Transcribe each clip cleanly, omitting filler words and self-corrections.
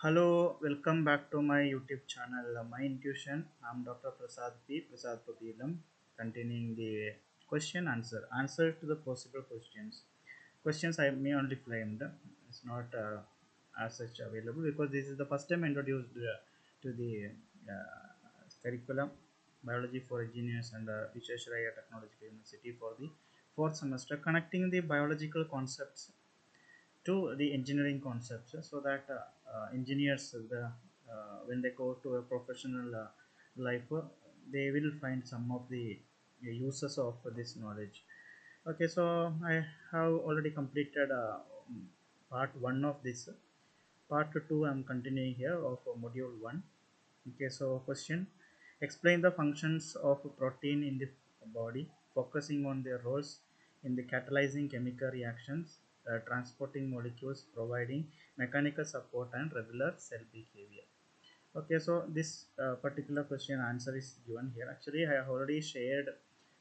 Hello, welcome back to my YouTube channel, My Intuition. I'm Dr. Prasad P. Prasad Patilam, continuing the question answer to the possible questions. Questions I may only claimed, it's not as such available because this is the first time introduced to the curriculum Biology for Engineers and Visvesvaraya Technological University for the fourth semester, connecting the biological concepts to the engineering concepts so that engineers when they go to a professional life they will find some of the uses of this knowledge. Okay, so I have already completed part 1 of this. Part 2 I'm continuing here of module 1. Okay, so question: explain the functions of protein in the body, focusing on their roles in the catalyzing chemical reactions, transporting molecules, providing mechanical support and regular cell behavior. Okay, so this particular question answer is given here. Actually, I have already shared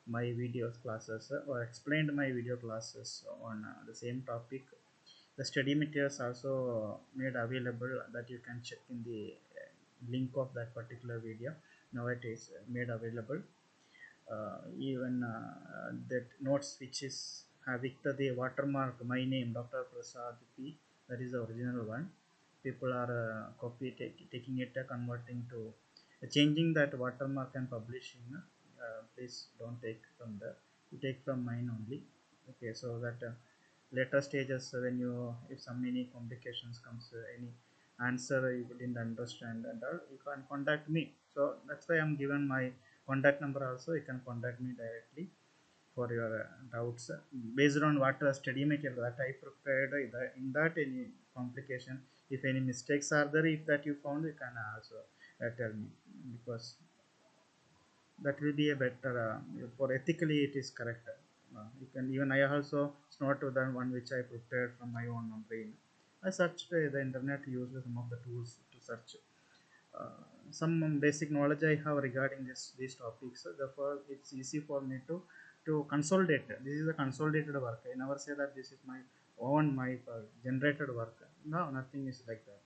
my videos classes or explained my video classes on the same topic. The study materials also made available that you can check in the link of that particular video. Now it is made available. Even that notes which is with the watermark, my name Dr. Prasad P, that is the original one. People are taking it, converting to changing that watermark and publishing. Please don't take from the, you take from mine only. Okay, so that later stages when you, if some any complications comes, any answer you didn't understand and all, you can contact me. So that's why I'm given my contact number also. You can contact me directly for your doubts based on what study material that I prepared. In that any complication, if any mistakes are there, if that you found, you can also tell me, because that will be a better for ethically it is correct. You can even, I also, it's not the one which I prepared from my own brain. I searched the internet, used some of the tools to search uh, some basic knowledge I have regarding these topics. Therefore it's easy for me to consolidate. This is a consolidated work. I never say that this is my own, my generated work. No, nothing is like that.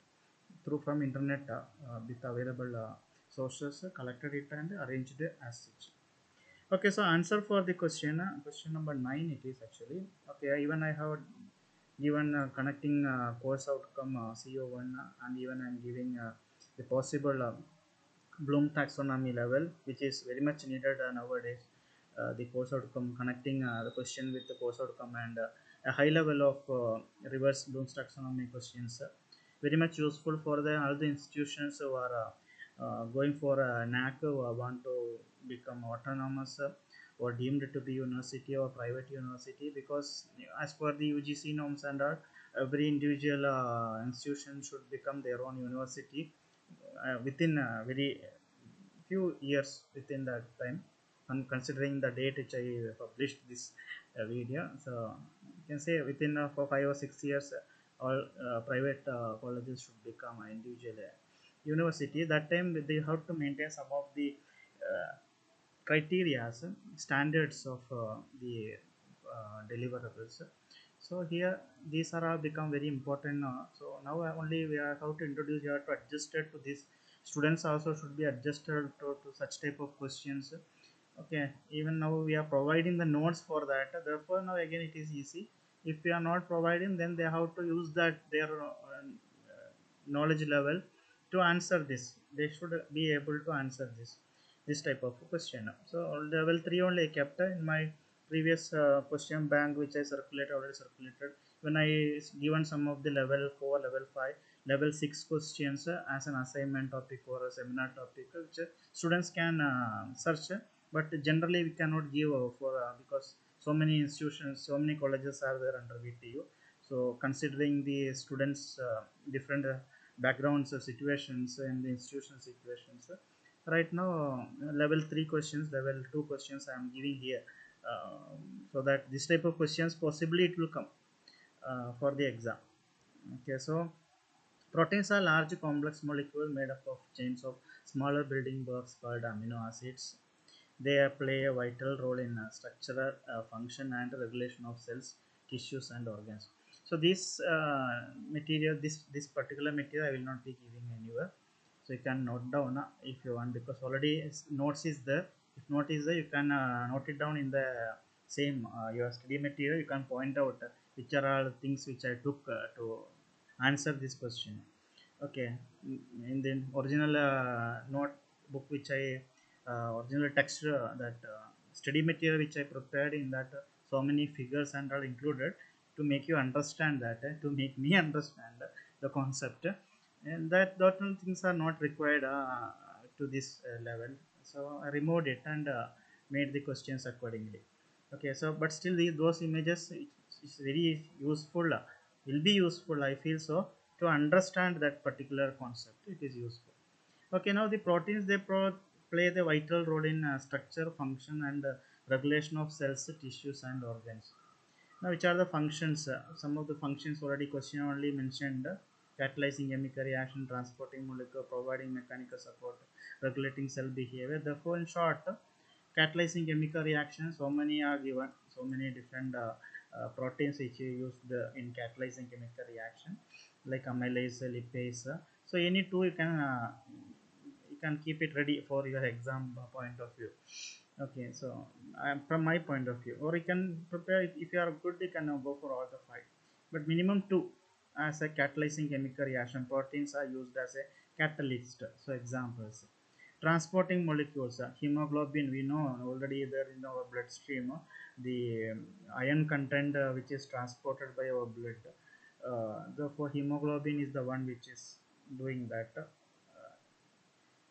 Through from internet with available sources, collected it and arranged it as such. Okay, so answer for the question, question number 9 it is actually. Okay, even I have given connecting course outcome CO1, and even I'm giving the possible Bloom taxonomy level, which is very much needed nowadays. The course outcome, connecting the question with the course outcome, and a high level of reverse Bloom's taxonomy questions, very much useful for the all the institutions who are going for a NAC, who want to become autonomous or deemed to be university or private university, because as per the UGC norms and all, every individual institution should become their own university within a very few years within that time. And considering the date which I published this video, so you can say within for 5 or 6 years, all private colleges should become individual university. That time they have to maintain some of the criteria, standards of the deliverables. So here these are all become very important. So now only we are how to introduce, you have to adjust it to this. Students also should be adjusted to such type of questions. Okay, even now we are providing the notes for that. Therefore now again it is easy. If we are not providing, then they have to use that their knowledge level to answer this. They should be able to answer this type of question. So level 3 only I kept in my previous question bank, which I circulated, already circulated. When I given some of the level 4, level 5, level 6 questions as an assignment topic or a seminar topic, which students can search, but generally we cannot give for because so many institutions, so many colleges are there under VTU. So considering the students different backgrounds, situations and the institutional situations, right now level 3 questions, level 2 questions I am giving here, so that this type of questions possibly it will come for the exam. Okay, so proteins are large complex molecules made up of chains of smaller building blocks called amino acids. They play a vital role in structural function and regulation of cells, tissues and organs. So this material, this particular material I will not be giving anywhere. So you can note down if you want, because already notes is there. If note is there, you can note it down in the same your study material. You can point out which are all things which I took to answer this question. Okay. In the original notebook which I original text that study material which I prepared, in that so many figures and all included to make you understand that, to make me understand the concept, and that certain things are not required to this level. So I removed it and made the questions accordingly. Okay, so but still those images, it's very useful, will be useful, I feel so, to understand that particular concept. It is useful. Okay, now the proteins, they play the vital role in structure, function, and regulation of cells, tissues, and organs. Now, which are the functions? Some of the functions already question only mentioned: catalyzing chemical reaction, transporting molecule, providing mechanical support, regulating cell behavior. Therefore, in short, catalyzing chemical reactions, so many are given, so many different proteins which are used in catalyzing chemical reaction, like amylase, lipase. So any two you can keep it ready for your exam point of view. Okay, so from my point of view, or you can prepare, if you are good, you can go for all the five, but minimum two as a catalyzing chemical reaction. Proteins are used as a catalyst. So examples: transporting molecules, hemoglobin, we know already there in our bloodstream, the iron content which is transported by our blood. Therefore, hemoglobin is the one which is doing that.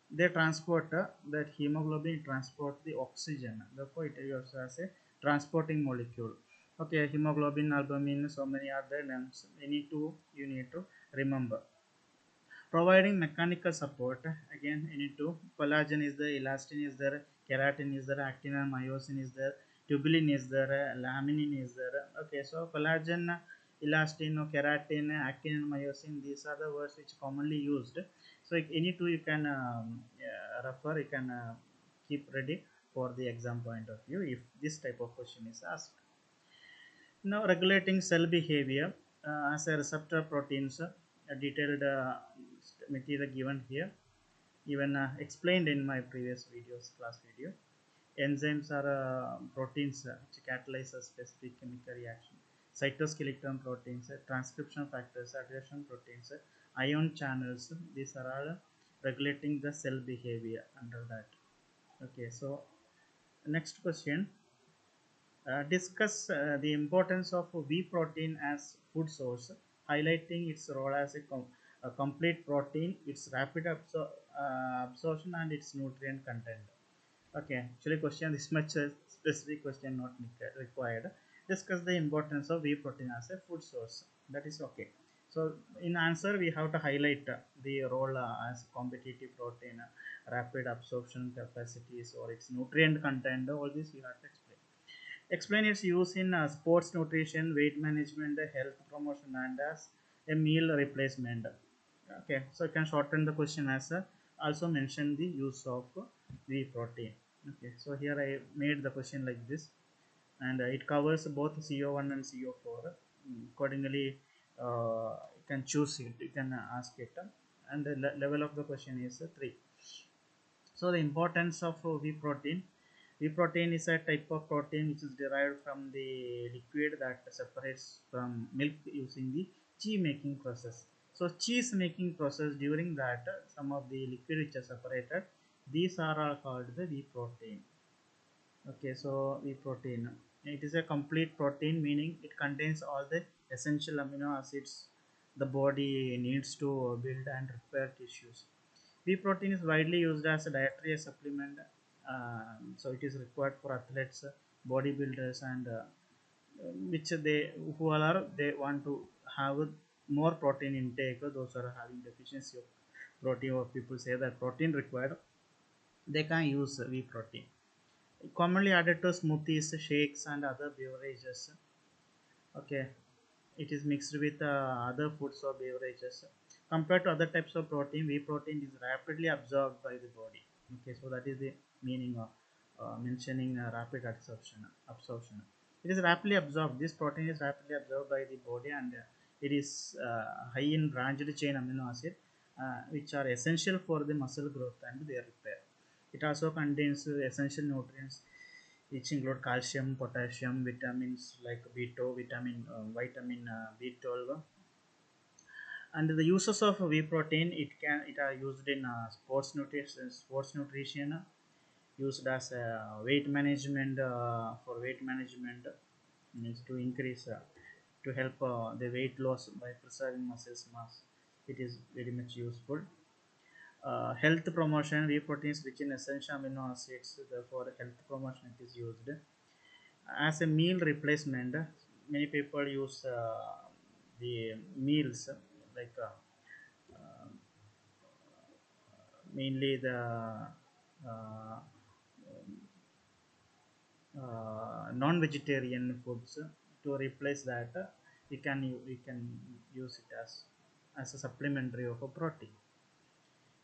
They transport that hemoglobin transport the oxygen. Therefore, it is also as a transporting molecule. Okay, hemoglobin, albumin, so many other names. Any two you need to remember. Providing mechanical support, again you need to, collagen is there, elastin is there, keratin is there, actin and myosin is there, tubulin is there, laminin is there. Okay, so collagen, elastin, keratin, actin and myosin, these are the words which commonly used. So any two you can refer, you can keep ready for the exam point of view if this type of question is asked. Now, regulating cell behavior as a receptor proteins, a detailed material given here, even explained in my previous videos, class video. Enzymes are proteins which catalyze a specific chemical reaction. Cytoskeleton proteins, transcription factors, adhesion proteins, ion channels, these are all regulating the cell behavior under that. Okay, so next question. Discuss the importance of whey protein as food source, highlighting its role as a complete protein, its rapid absorption, and its nutrient content. Okay, actually question this much specific question not required. Discuss the importance of whey protein as a food source. That is okay. So in answer we have to highlight the role as competitive protein, rapid absorption capacities, or its nutrient content. All this you have to explain. Explain its use in sports nutrition, weight management, health promotion, and as a meal replacement. Okay, so you can shorten the question as also mention the use of whey protein. Okay, so here I made the question like this, and it covers both CO1 and CO4. Accordingly, you can choose it, you can ask it, and the level of the question is 3. So the importance of whey protein. Whey protein is a type of protein which is derived from the liquid that separates from milk using the cheese making process. So cheese making process, during that some of the liquid which are separated, these are all called the whey protein. Okay, so whey protein, it is a complete protein, meaning it contains all the essential amino acids the body needs to build and repair tissues. Whey protein is widely used as a dietary supplement, so it is required for athletes, bodybuilders, and which they who all are they want to have more protein intake. Those are having deficiency of protein, or people say that protein required, they can use whey protein. Commonly added to smoothies, shakes, and other beverages. Okay, it is mixed with other foods or beverages. Compared to other types of protein, whey protein is rapidly absorbed by the body. Okay, so that is the meaning of mentioning rapid absorption. It is rapidly absorbed. This protein is rapidly absorbed by the body, and it is high in branched chain amino acid, which are essential for the muscle growth and their repair. It also contains essential nutrients which include calcium, potassium, vitamins like B2, vitamin B12, and the uses of whey protein. It are used in sports nutrition, used as weight management, for weight management, means to increase, to help the weight loss by preserving muscles mass. It is very much useful. Health promotion, whey proteins rich in essential amino acids, therefore health promotion it is used as a meal replacement. Many people use the meals, like mainly the uh, non-vegetarian foods to replace that. We can use it as a supplementary of a protein.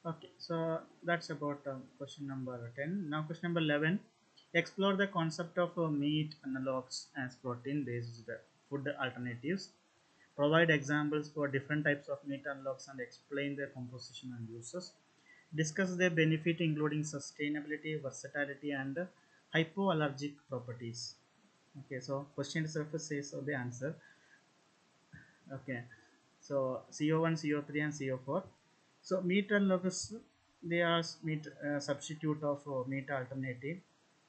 Okay, so that's about question number 10. Now question number 11, explore the concept of meat analogs as protein based food alternatives. Provide examples for different types of meat analogs and explain their composition and uses. Discuss their benefit including sustainability, versatility, and hypoallergic properties. Okay, so question itself says of the answer. Okay, so CO1, CO3, and CO4. So meat and locus, they are meat substitute of meat alternative.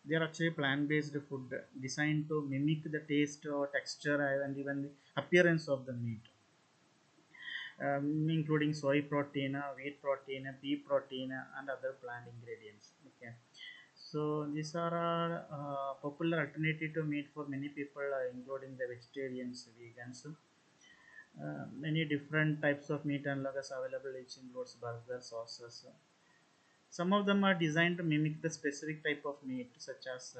They are actually plant-based food designed to mimic the taste or texture and even the appearance of the meat, including soy protein, wheat protein, pea protein, and other plant ingredients. Okay, so these are popular alternative to meat for many people, including the vegetarians, vegans. Many different types of meat analogs available, which includes burger, sauces. Some of them are designed to mimic the specific type of meat, such as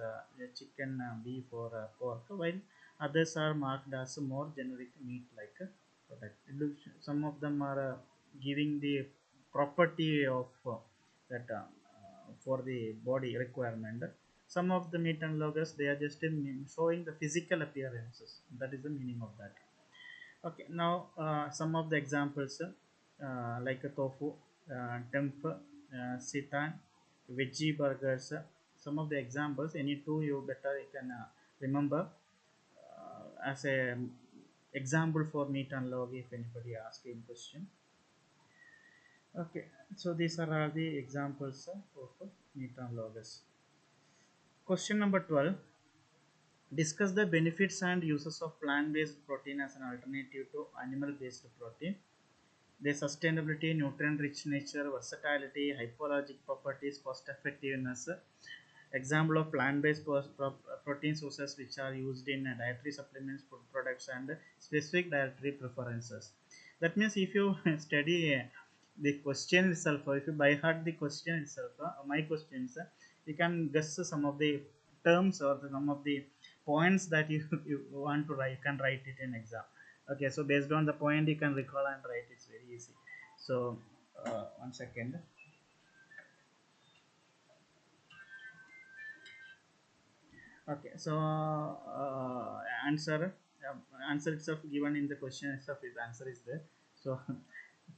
chicken, beef, or pork, while others are marked as a more generic meat-like product. Some of them are giving the property of that for the body requirement. Some of the meat analogs, they are just showing the physical appearances. That is the meaning of that. Okay, now some of the examples, like a tofu, tempeh, seitan, veggie burgers. Some of the examples, any two you better you can remember as a example for meat and log if anybody asking question. Okay, so these are all the examples of meat and logs. Question number 12. Discuss the benefits and uses of plant-based protein as an alternative to animal-based protein. Their sustainability, nutrient-rich nature, versatility, hypoallergic properties, cost-effectiveness. Example of plant-based protein sources which are used in dietary supplements, food products, and specific dietary preferences. That means if you study the question itself, or if you by heart the question itself, my questions, you can guess some of the terms or some of the points that you want to write. You can write it in exam. Okay, so based on the point you can recall and write. It's very easy. So 1 second. Okay, so answer, answer itself given in the question itself is answer is there. So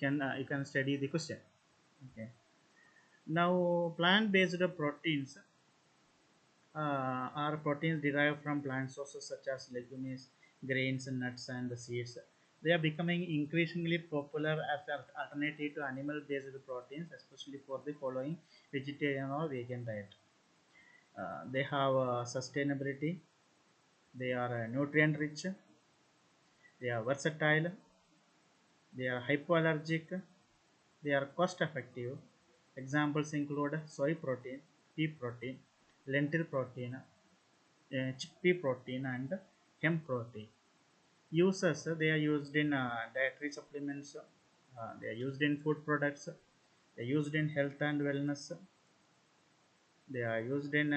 you can study the question. Okay. Now plant-based proteins are proteins derived from plant sources such as legumes, grains, nuts, and seeds. They are becoming increasingly popular as an alternative to animal-based proteins, especially for the following vegetarian or vegan diet. They have sustainability, they are nutrient rich, they are versatile, they are hypoallergic, they are cost effective. Examples include soy protein, pea protein, lentil protein, chickpea protein, and hemp protein. Uses, they are used in dietary supplements, they are used in food products, they are used in health and wellness, they are used in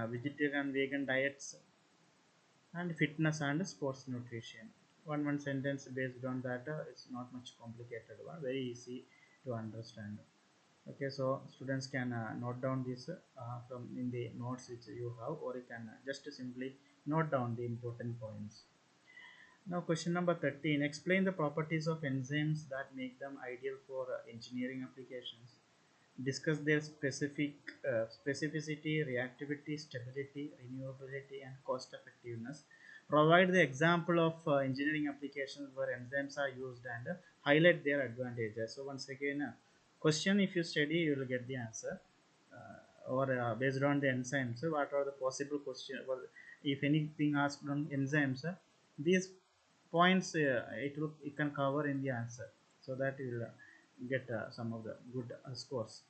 vegetarian vegan diets, and fitness and sports nutrition. One sentence based on that, it's not much complicated one, very easy to understand. Okay, so students can note down this from in the notes which you have, or you can just simply Note down the important points. Now, question number 13. Explain the properties of enzymes that make them ideal for engineering applications. Discuss their specificity, reactivity, stability, renewability, and cost effectiveness. Provide the example of engineering applications where enzymes are used and highlight their advantages. So, once again, question if you study, you will get the answer. Or based on the enzymes, so what are the possible questions? Well, if anything asked on enzymes, these points it can cover in the answer, so that you will get some of the good scores.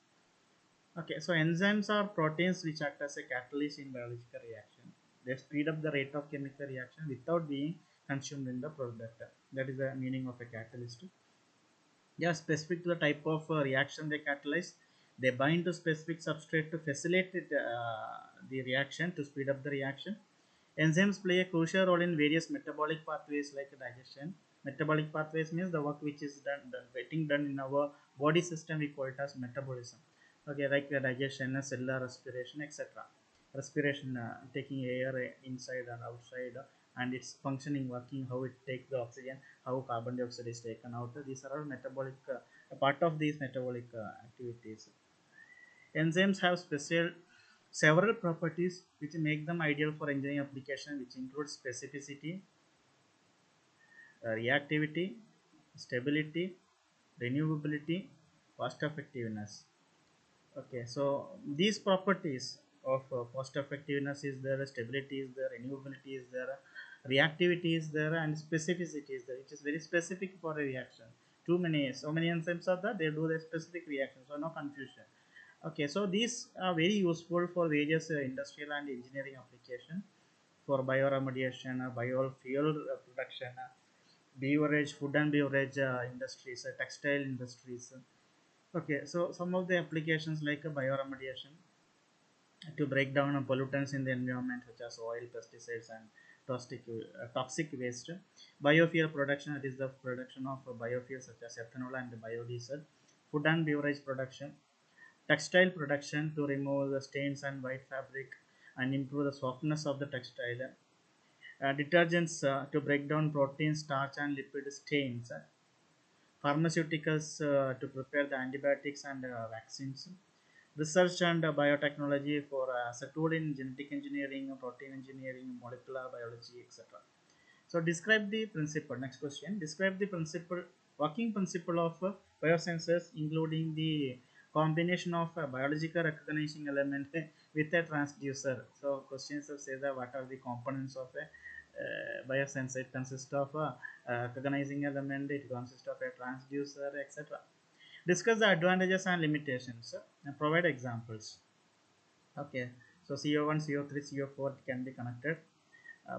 Okay, so enzymes are proteins which act as a catalyst in biological reaction. They speed up the rate of chemical reaction without being consumed in the product. That is the meaning of a catalyst. They are specific to the type of reaction they catalyze. They bind to specific substrate to facilitate the reaction, to speed up the reaction. Enzymes play a crucial role in various metabolic pathways like digestion. Metabolic pathways means the work which is getting done in our body system. We call it as metabolism. Okay, like digestion, cellular respiration, etc. Respiration, taking air inside and outside, and its functioning, working, how it takes the oxygen, how carbon dioxide is taken out. These are all metabolic, a part of these metabolic activities. Enzymes have several properties which make them ideal for engineering application, which include specificity, reactivity, stability, renewability, cost effectiveness. Okay, so these properties of cost effectiveness is there, stability is there, renewability is there, reactivity is there, and specificity is there, which is very specific for a reaction. So many enzymes are there, they do the specific reaction, so no confusion. Okay, so these are very useful for various industrial and engineering application, for bioremediation, biofuel production, beverage, food and beverage industries, textile industries. Okay, so some of the applications like bioremediation to break down pollutants in the environment such as oil, pesticides, and toxic waste. Biofuel production, that is the production of biofuels such as ethanol and biodiesel. Food and beverage production. Textile production to remove the stains and white fabric and improve the softness of the textile. Detergents to break down protein, starch, and lipid stains. Pharmaceuticals to prepare the antibiotics and vaccines. Research and biotechnology for as a tool in genetic engineering, protein engineering, molecular biology, etc. So describe the principle. Next question. Describe the principle, working principle of biosensors, including the combination of a biological recognizing element with a transducer. So questions say that what are the components of a biosensor? It consists of a recognizing element. It consists of a transducer, etc. Discuss the advantages and limitations and provide examples. Okay, so CO1, CO3, CO4 can be connected.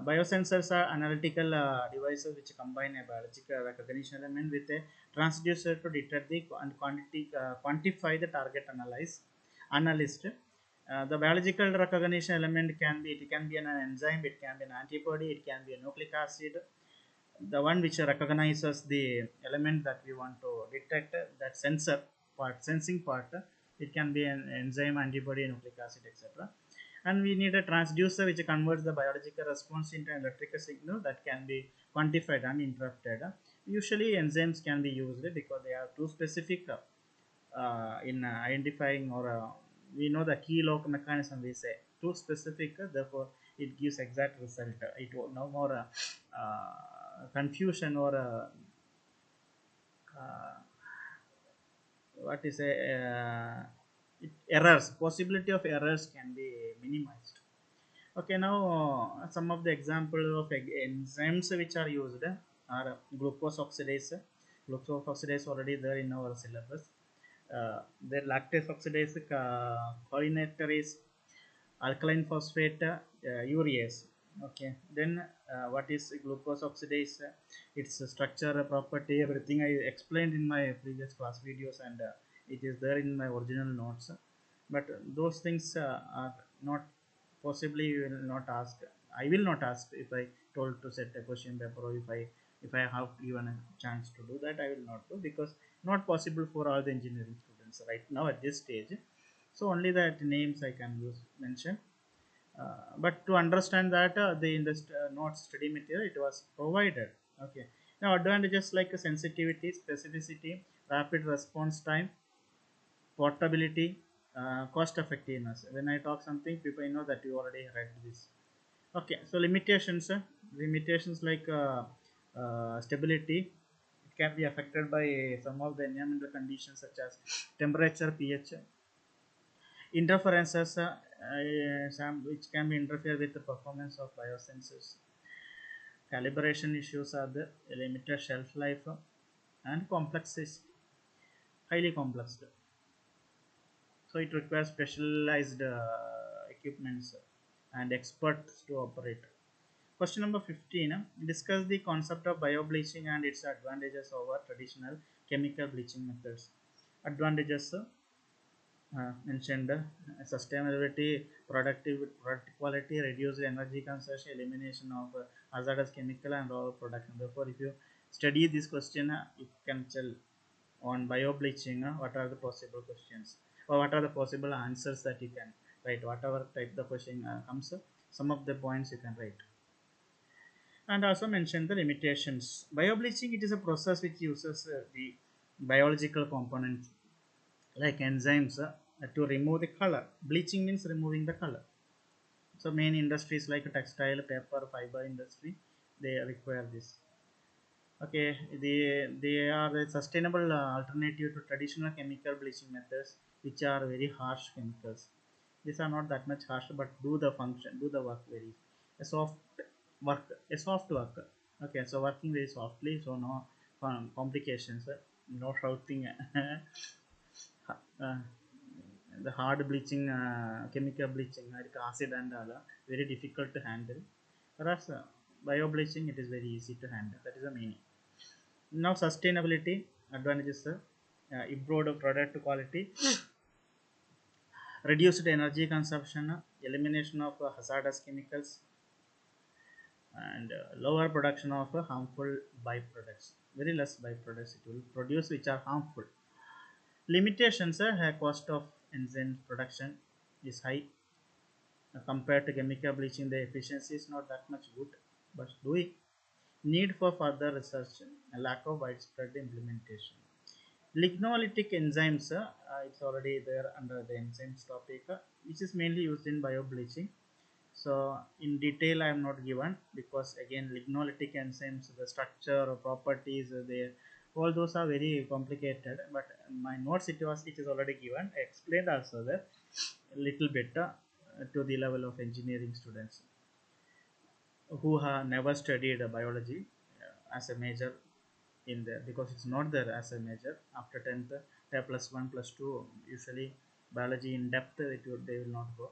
Biosensors are analytical devices which combine a biological recognition element with a transducer to detect the and quantify the target analyst. The biological recognition element can be an enzyme, it can be an antibody, it can be a nucleic acid, the one which recognizes the element that we want to detect, that sensing part. It can be an enzyme, antibody, nucleic acid, etc. And we need a transducer which converts the biological response into an electrical signal that can be quantified and interrupted. Usually enzymes can be used because they are too specific in identifying, or we know the key lock mechanism, we say too specific, therefore it gives exact result. It will no more confusion or uh, what is a errors, possibility of errors can be minimized. Okay, now some of the example of enzymes which are used are glucose oxidase. Glucose oxidase already there in our syllabus. The lactase oxidase, cholinesterase, alkaline phosphate, urease. Okay, then what is glucose oxidase? Its structure, property, everything I explained in my previous class videos, and it is there in my original notes. But those things are not, possibly you will not ask. I will not ask if I told to set a question paper, or if I have given a chance to do that, I will not do, because not possible for all the engineering students right now at this stage. So only that names I can use mention. But to understand that the in the not study material it was provided. Okay. Now advantages like sensitivity, specificity, rapid response time, portability, cost effectiveness. When I talk something, people know that you already read this. Okay, so limitations, limitations like stability. It can be affected by some of the environmental conditions such as temperature, pH, interferences, which can be interfere with the performance of biosensors. Calibration issues are the limited shelf life and complex, highly complex. So it requires specialized equipments and experts to operate. Question number 15. Discuss the concept of biobleaching and its advantages over traditional chemical bleaching methods. Advantages mentioned sustainability, product quality, reduced energy consumption, elimination of hazardous chemical and raw production. Therefore, if you study this question, you can tell on biobleaching what are the possible questions or what are the possible answers that you can write. Whatever type the question comes, some of the points you can write. And also mention the limitations. Biobleaching, it is a process which uses the biological components like enzymes to remove the color. Bleaching means removing the color. So main industries like textile, paper, fiber industry, they require this. Okay, they are a sustainable alternative to traditional chemical bleaching methods, which are very harsh chemicals. These are not that much harsh, but do the function, do the work very a soft work, a soft work. Okay, so working very softly, so no complications, no shouting. uh, the hard bleaching, chemical bleaching, like acid and all, very difficult to handle. Whereas bio bleaching, it is very easy to handle. That is the meaning. Now sustainability advantages, improved product quality, reduced energy consumption, elimination of hazardous chemicals, and lower production of harmful byproducts. Very less byproducts it will produce which are harmful. Limitations, cost of enzyme production is high. Compared to chemical bleaching, the efficiency is not that much good. But do we need for further research, a lack of widespread implementation. Lignolytic enzymes, it's already there under the enzymes topic, which is mainly used in biobleaching. So in detail I am not given because again lignolytic enzymes, the structure or properties, they all those are very complicated. But my notes, it is already given. I explained also that a little bit to the level of engineering students who have never studied biology as a major in there, because it's not there as a major after 10th, plus 1 plus 2 usually biology in depth they will not go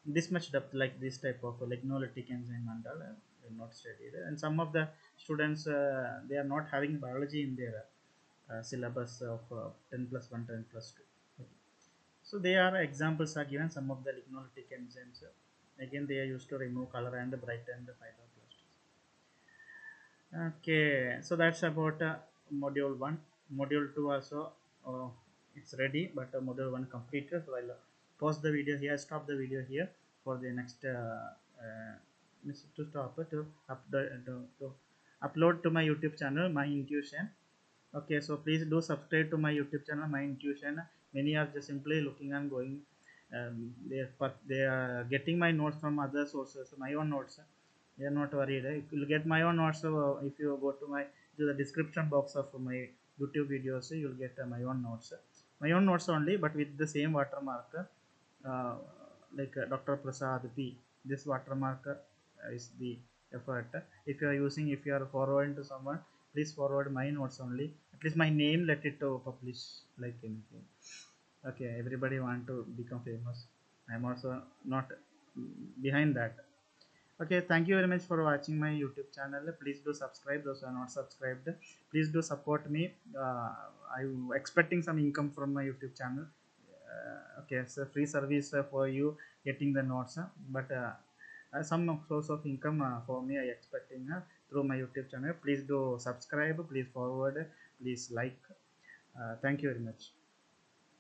this much depth like this type of lignolytic enzyme and all will not studied. And some of the students they are not having biology in their syllabus of 10 plus 1 10 plus 2. Okay. So they are examples are given, some of the lignolytic enzymes again they are used to remove color and brighten the fibroblasts. Okay, so that's about module 1. Module 2 also it's ready, but module 1 completed. So I'll pause the video here, stop the video here for the next to stop to, to upload to my YouTube channel, My Intuition. Okay, so please do subscribe to my YouTube channel, My Intuition. Many are just simply looking and going. They are getting my notes from other sources, my own notes. They are not worried. You will get my own notes if you go to the description box of my YouTube videos. You will get my own notes only, but with the same watermark, uh, like Dr. Prasad P. This watermark is the effort. If you are using, if you are forwarding to someone, please forward my notes only. At least my name, let it to publish like anything. Okay, everybody want to become famous. I'm also not behind that. Okay, thank you very much for watching my YouTube channel. Please do subscribe those who are not subscribed. Please do support me. I'm expecting some income from my YouTube channel. Okay, it's a free service for you getting the notes, but some source of income for me I expecting through my YouTube channel. Please do subscribe, please forward, please like. Thank you very much.